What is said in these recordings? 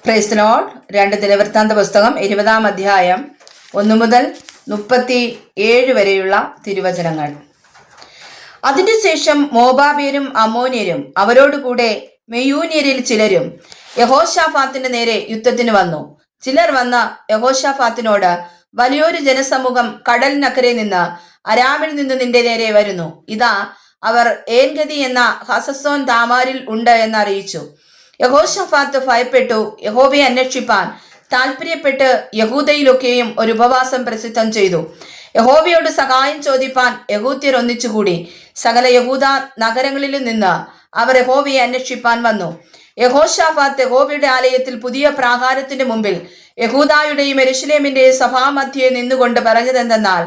Praise the Lord. 2 ദിനവൃത്താന്ത പുസ്തകം 20-ാം അധ്യായം 1 മുതൽ 37 വരെയുള്ള തിരുവചനങ്ങൾ. അതിനുശേഷം മോബാബ്യരും അമ്മോന്യരും അവരോടുകൂടെ മെയൂന്യരിൽ ചിലരും യഹോശാഫാത്തിന്റെ നേരെ യുദ്ധത്തിന് വന്നു. ചിലർ വന്ന യഹോശാഫാത്തിനോട്, വലിയൊരു ജനസമൂഹം കടലിനക്കരെ നിന്ന് അരാമിൽ നിന്ന് നിന്റെ നേരെ വരുന്നു. ഇതാ, അവർ ഏൻഗതി എന്ന ഹസസോൻ താമാരിൽ ഉണ്ട് എന്നറിയിച്ചു. യഹോശാഫാത്ത് ഭയപ്പെട്ടു യഹോവയെ അന്വേഷിപ്പാൻ താല്പര്യപ്പെട്ട് യഹൂദയിലൊക്കെയും ഒരു ഉപവാസം പ്രസിദ്ധം ചെയ്തു. യഹോവയോട് സഹായം ചോദിപ്പാൻ യഹൂദ്യർ ഒന്നിച്ചുകൂടി. സകല യഹൂദ നഗരങ്ങളിലും നിന്ന് അവർ യഹോവയെ അന്വേഷിപ്പാൻ വന്നു. യഹോശാഫാത്ത് യഹോവയുടെ ആലയത്തിൽ പുതിയ പ്രാകാരത്തിന്റെ മുമ്പിൽ യഹൂദായുടെയും യെരൂശലേമിന്റെയും സഭാമധ്യേ നിന്നുകൊണ്ട് പറഞ്ഞതെന്തെന്നാൽ,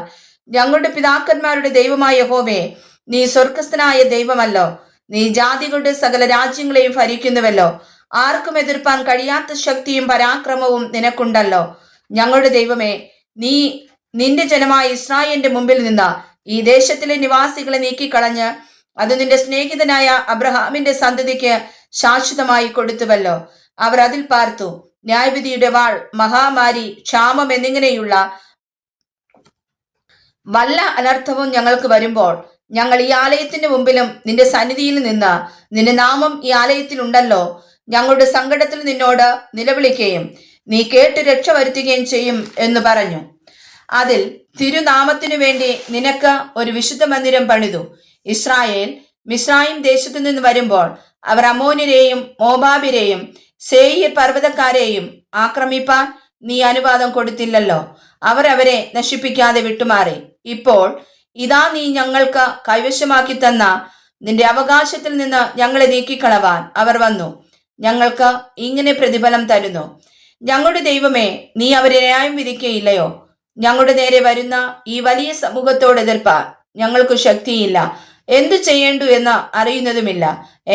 ഞങ്ങളുടെ പിതാക്കന്മാരുടെ ദൈവമായ യഹോവേ, നീ സ്വർഗസ്ഥനായ ദൈവമല്ലോ. നീ ജാതികളുടെ സകല രാജ്യങ്ങളെയും ഭരിക്കുന്നുവല്ലോ. ആർക്കും എതിർപ്പാൻ കഴിയാത്ത ശക്തിയും പരാക്രമവും നിനക്കുണ്ടല്ലോ. ഞങ്ങളുടെ ദൈവമേ, നീ നിന്റെ ജനമായ ഇസ്രായേലിന്റെ മുമ്പിൽ നിന്ന് ഈ ദേശത്തിലെ നിവാസികളെ നീക്കിക്കളഞ്ഞ് അത് നിന്റെ സ്നേഹിതനായ അബ്രഹാമിന്റെ സന്തതിക്ക് ശാശ്വതമായി കൊടുത്തുവല്ലോ. അവർ അതിൽ പാർത്തു. ന്യായവിധിയുടെ വാൾ, മഹാമാരി, ക്ഷാമം എന്നിങ്ങനെയുള്ള വല്ല അനർത്ഥവും ഞങ്ങൾക്ക് വരുമ്പോൾ ഞങ്ങൾ ഈ ആലയത്തിന്റെ മുമ്പിലും നിന്റെ സന്നിധിയിൽ നിന്ന് നിന്റെ നാമം ഈ ആലയത്തിൽ ഉണ്ടല്ലോ, ഞങ്ങളുടെ സങ്കടത്തിൽ നിന്നോട് നിലവിളിക്കുകയും നീ കേട്ട് രക്ഷ വരുത്തുകയും ചെയ്യും എന്ന് പറഞ്ഞു. അതിൽ തിരുനാമത്തിനു വേണ്ടി നിനക്ക് ഒരു വിശുദ്ധ മന്ദിരം പണിതു. ഇസ്രായേൽ മിസ്രയീം ദേശത്തു നിന്ന് വരുമ്പോൾ അവർ അമ്മോന്യരെയും മോബാബിരെയും സേയീർ പർവ്വതക്കാരെയും ആക്രമിപ്പാൻ നീ അനുവാദം കൊടുത്തില്ലല്ലോ. അവർ അവരെ നശിപ്പിക്കാതെ വിട്ടുമാറി. ഇപ്പോൾ ഇതാ, നീ ഞങ്ങൾക്ക് കൈവശമാക്കി തന്ന നിന്റെ അവകാശത്തിൽ നിന്ന് ഞങ്ങളെ നീക്കിക്കളവാൻ അവർ വന്നു. ഞങ്ങൾക്ക് ഇങ്ങനെ പ്രതിഫലം തരുന്നു. ഞങ്ങളുടെ ദൈവമേ, നീ അവരെ ന്യായം വിധിക്കയില്ലയോ? ഞങ്ങളുടെ നേരെ വരുന്ന ഈ വലിയ സമൂഹത്തോട് എതിർപ്പാൻ ഞങ്ങൾക്ക് ശക്തിയില്ല, എന്തു ചെയ്യേണ്ടു എന്ന് അറിയുന്നതുമില്ല.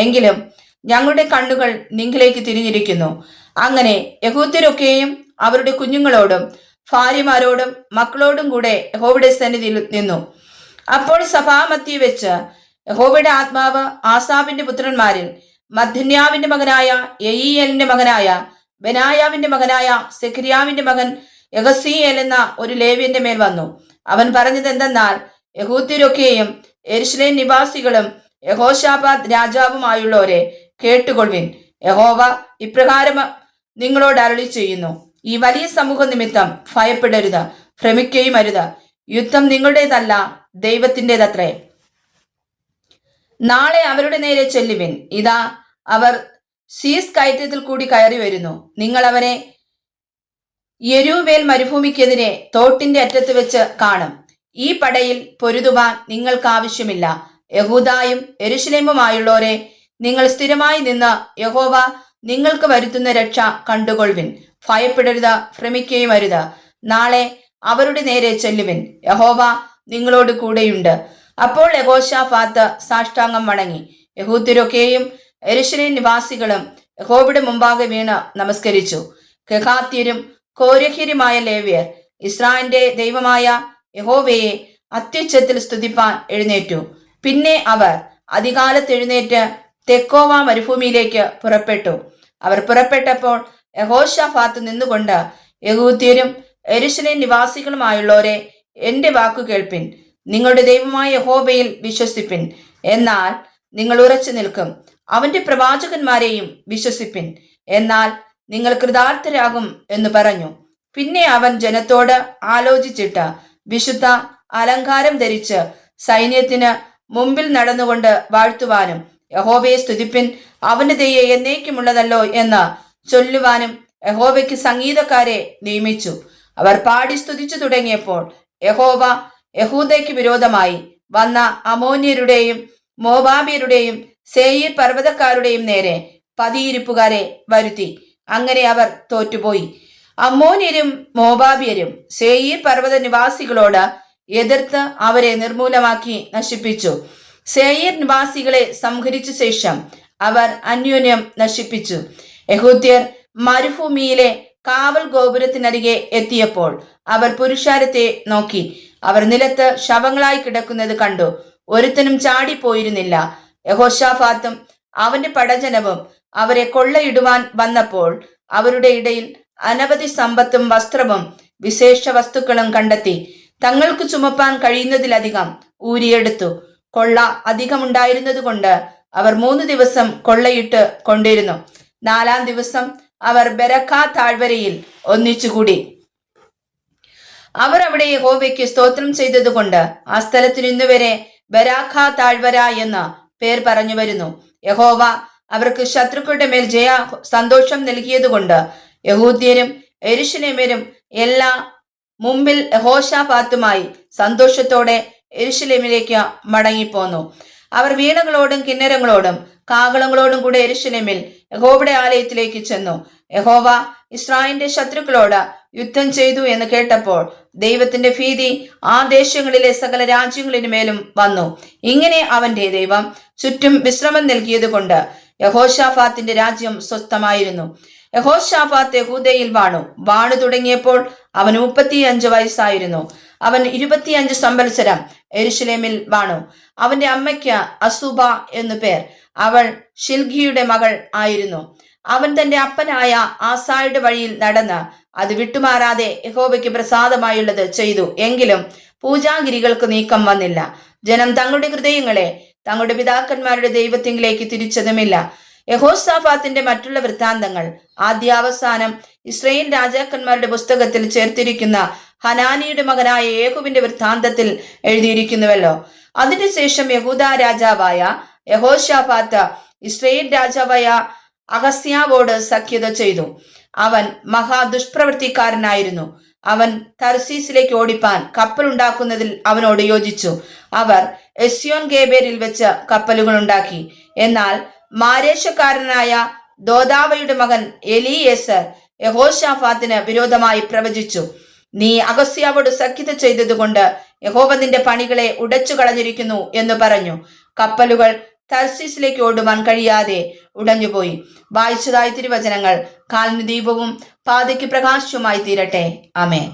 എങ്കിലും ഞങ്ങളുടെ കണ്ണുകൾ നിങ്കിലേക്ക് തിരിഞ്ഞിരിക്കുന്നു. അങ്ങനെ യഹൂദ്യരൊക്കെയും അവരുടെ കുഞ്ഞുങ്ങളോടും ഭാര്യമാരോടും മക്കളോടും കൂടെ യഹോവയുടെ സന്നിധിയിൽ നിന്നു. അപ്പോൾ സഭാമധ്യേ വെച്ച് യഹോവയുടെ ആത്മാവ് ആസാഫിന്റെ പുത്രന്മാരിൽ മദ്ദന്യാവിന്റെ മകനായ യെയീയേലിന്റെ മകനായ ബെനായാവിന്റെ മകനായ സെഖര്യാവിന്റെ മകൻ യഹസീയേൽ എന്ന ഒരു ലേവ്യന്റെ മേൽ വന്നു. അവൻ പറഞ്ഞത് എന്തെന്നാൽ, യഹൂദ്യരൊക്കെയും യെരൂശലേം നിവാസികളും യഹോശാഫാത്ത് രാജാവുമായുള്ളവരെ കേട്ടുകൊള്ളുവിൻ. യഹോവ ഇപ്രകാരം നിങ്ങളോട് അരുളി ചെയ്യുന്നു, ഈ വലിയ സമൂഹ നിമിത്തം ഭയപ്പെടരുത്, ഭ്രമിക്കുകയും അരുത്. യുദ്ധം നിങ്ങളുടേതല്ല, ദൈവത്തിൻ്റെതത്രേ. നാളെ അവരുടെ നേരെ ചെല്ലുവിൻ. ഇതാ, അവർ സീസ് കയറ്റത്തിൽ കൂടി കയറി വരുന്നു. നിങ്ങൾ അവരെ യെരൂവേൽ മരുഭൂമിക്കെതിരെ തോട്ടിന്റെ അറ്റത്ത് വെച്ച് കാണും. ഈ പടയിൽ പൊരുതുവാൻ നിങ്ങൾക്ക് ആവശ്യമില്ല. യഹൂദായും യെരൂശലേമുമായുള്ളവരെ, നിങ്ങൾ സ്ഥിരമായി നിന്ന് യഹോവ നിങ്ങൾക്ക് വരുത്തുന്ന രക്ഷ കണ്ടുകൊള്ളുവിൻ. ഭയപ്പെടരുത്, ഭ്രമിക്കുകയും അരുത്. നാളെ അവരുടെ നേരെ ചെല്ലുവിൻ. യഹോവ നിങ്ങളോട് കൂടെയുണ്ട്. അപ്പോൾ യഹോശാഫാത്ത് സാഷ്ടാംഗം വണങ്ങി. യഹൂദ്യരൊക്കെയും യെരൂശലേം നിവാസികളും യഹോവയുടെ മുമ്പാകെ വീണ് നമസ്കരിച്ചു. കെഹാത്യരും കോരഹ്യരുമായ ലേവ്യർ ഇസ്രായേലിന്റെ ദൈവമായ യഹോവയെ അത്യുച്ചത്തിൽ സ്തുതിപ്പാൻ എഴുന്നേറ്റു. പിന്നെ അവർ അതികാലത്ത് എഴുന്നേറ്റ് തെക്കോവ മരുഭൂമിയിലേക്ക് പുറപ്പെട്ടു. അവർ പുറപ്പെട്ടപ്പോൾ യഹോശാഫാത്ത് നിന്നുകൊണ്ട്, യഹൂദ്യരും യെരൂശലേം നിവാസികളുമായുള്ളവരെ, എന്റെ വാക്കു കേൾപ്പിൻ. നിങ്ങളുടെ ദൈവമായ യഹോവയിൽ വിശ്വസിപ്പിൻ, എന്നാൽ നിങ്ങൾ ഉറച്ചു നിൽക്കും. അവന്റെ പ്രവാചകന്മാരെയും വിശ്വസിപ്പിൻ, എന്നാൽ നിങ്ങൾ കൃതാർത്ഥരാകും എന്ന് പറഞ്ഞു. പിന്നെ അവൻ ജനത്തോട് ആലോചിച്ചിട്ട് വിശുദ്ധ അലങ്കാരം ധരിച്ച് സൈന്യത്തിന് മുമ്പിൽ നടന്നുകൊണ്ട് വാഴ്ത്തുവാനും യഹോവയെ സ്തുതിപ്പിൻ, അവന്റെ ദയ എന്നേക്കുമുള്ളതല്ലോ എന്ന് ചൊല്ലുവാനും യഹോവയ്ക്ക് സംഗീതക്കാരെ നിയമിച്ചു. അവർ പാടി സ്തുതിച്ചു തുടങ്ങിയപ്പോൾ യഹോവ യഹൂദയ്ക്ക് വിരോധമായി വന്ന അമ്മോന്യരുടെയും മോബാബ്യരുടെയും സേയീർ പർവ്വതക്കാരുടെയും നേരെ പതിയിരിപ്പുകാരെ വരുത്തി. അങ്ങനെ അവർ തോറ്റുപോയി. അമ്മോന്യരും മോബാബ്യരും സേയീർ പർവ്വത നിവാസികളോട് എതിർത്ത് അവരെ നിർമൂലമാക്കി നശിപ്പിച്ചു. സേയീർ നിവാസികളെ സംഹരിച്ച ശേഷം അവർ അന്യോന്യം നശിപ്പിച്ചു. യഹൂദ്യർ മരുഭൂമിയിലെ കാവൽ ഗോപുരത്തിനരികെ എത്തിയപ്പോൾ അവർ പുരുഷാരത്തെ നോക്കി. അവർ നിലത്ത് ശവങ്ങളായി കിടക്കുന്നത് കണ്ടു. ഒരുത്തനും ചാടിപ്പോയിരുന്നില്ല. യഹോശാഫാത്തും അവന്റെ പടജനവും അവരെ കൊള്ളയിടുവാൻ വന്നപ്പോൾ അവരുടെ ഇടയിൽ അനവധി സമ്പത്തും വസ്ത്രവും വിശേഷ വസ്തുക്കളും കണ്ടെത്തി. തങ്ങൾക്ക് ചുമപ്പാൻ കഴിയുന്നതിലധികം ഊരിയെടുത്തു. കൊള്ള അധികമുണ്ടായിരുന്നത് കൊണ്ട് അവർ 3 ദിവസം കൊള്ളയിട്ട് കൊണ്ടിരുന്നു. 4-ാം ദിവസം അവർ ബെരഖ താഴ്വരയിൽ ഒന്നിച്ചുകൂടി. അവർ അവിടെ യഹോവയ്ക്ക് സ്തോത്രം ചെയ്തതുകൊണ്ട് ആ സ്ഥലത്തിന് ഇന്നുവരെ ബെരാഖ താഴ്വര എന്ന പേർ പറഞ്ഞു വരുന്നു. യഹോവ അവർക്ക് ശത്രുക്കളുടെ മേൽ സന്തോഷം നൽകിയതുകൊണ്ട് യഹൂദ്യരും യെരൂശലേമ്യരും എല്ലാ മുമ്പിൽ യഹോശാഫാത്തുമായി സന്തോഷത്തോടെ യെരൂശലേമിലേക്ക് മടങ്ങിപ്പോന്നു. അവർ വീണകളോടും കിന്നരങ്ങളോടും കാഹളങ്ങളോടും കൂടെ യെരൂശലേമിൽ യഹോവയുടെ ആലയത്തിലേക്ക് ചെന്നു. യഹോവ ഇസ്രായേലിന്റെ ശത്രുക്കളോട് യുദ്ധം ചെയ്തു എന്ന് കേട്ടപ്പോൾ ദൈവത്തിന്റെ ഭീതി ആ ദേശങ്ങളിലെ സകല രാജ്യങ്ങളിനുമേലും വന്നു. ഇങ്ങനെ അവന്റെ ദൈവം ചുറ്റും വിശ്രമം നൽകിയത് കൊണ്ട് യഹോശാഫാത്തിന്റെ രാജ്യം സ്വസ്ഥമായിരുന്നു. യഹോശാഫാത്ത് യഹൂദയിൽ വാണു തുടങ്ങിയപ്പോൾ അവന് 35 വയസ്സായിരുന്നു. അവൻ 25 സംവത്സരം യെരൂശലേമിൽ വാണു. അവന്റെ അമ്മയ്ക്ക് അസൂബ എന്നു പേർ. അവൾ ഷിൽഗിയുടെ മകൾ ആയിരുന്നു. അവൻ തന്റെ അപ്പനായ ആസായുടെ വഴിയിൽ നടന്ന് അത് വിട്ടുമാറാതെ യഹോവയ്ക്ക് പ്രസാദമായുള്ളത് ചെയ്തു. എങ്കിലും പൂജാഗിരികൾക്ക് നീക്കം വന്നില്ല. ജനം തങ്ങളുടെ ഹൃദയങ്ങളെ തങ്ങളുടെ പിതാക്കന്മാരുടെ ദൈവത്തിങ്കിലേക്ക് തിരിച്ചതുമില്ല. യഹോശാഫാത്തിന്റെ മറ്റുള്ള വൃത്താന്തങ്ങൾ ആദ്യാവസാനം ഇസ്രായേൽ രാജാക്കന്മാരുടെ പുസ്തകത്തിൽ ചേർത്തിരിക്കുന്ന ഹനാനിയുടെ മകനായ യേഹൂവിന്റെ വൃത്താന്തത്തിൽ എഴുതിയിരിക്കുന്നുവല്ലോ. അതിനുശേഷം യഹൂദ രാജാവായ യഹോശാഫാത്ത് ഇസ്രായേൽ രാജാവായ അഹസ്യാവോട് സഖ്യത ചെയ്തു. അവൻ മഹാദുഷ്പ്രവൃത്തിക്കാരനായിരുന്നു. അവൻ തർസീസിലേക്ക് ഓടിപ്പാൻ കപ്പലുണ്ടാക്കുന്നതിൽ അവനോട് യോജിച്ചു. അവർ എസ്യോൻ ഗേബേരിൽ വെച്ച് കപ്പലുകൾ ഉണ്ടാക്കി. എന്നാൽ മാരേഷക്കാരനായ ദോദാവയുടെ മകൻ എലീയേസർ യഹോശാഫാത്തിന് വിരോധമായി പ്രവചിച്ചു. നീ അഹസ്യാവോട് സഖ്യത ചെയ്തതുകൊണ്ട് യഹോവ നിന്റെ പണികളെ ഉടച്ചു കളഞ്ഞിരിക്കുന്നു എന്ന് പറഞ്ഞു. കപ്പലുകൾ തർസീസിലേക്ക് ഓടുവാൻ കഴിയാതെ ഉടഞ്ഞുപോയി. വായിച്ചതായ തിരുവചനങ്ങൾ കാലിന് ദീപവും പാതയ്ക്ക് പ്രകാശവുമായി തീരട്ടെ. ആമേൻ.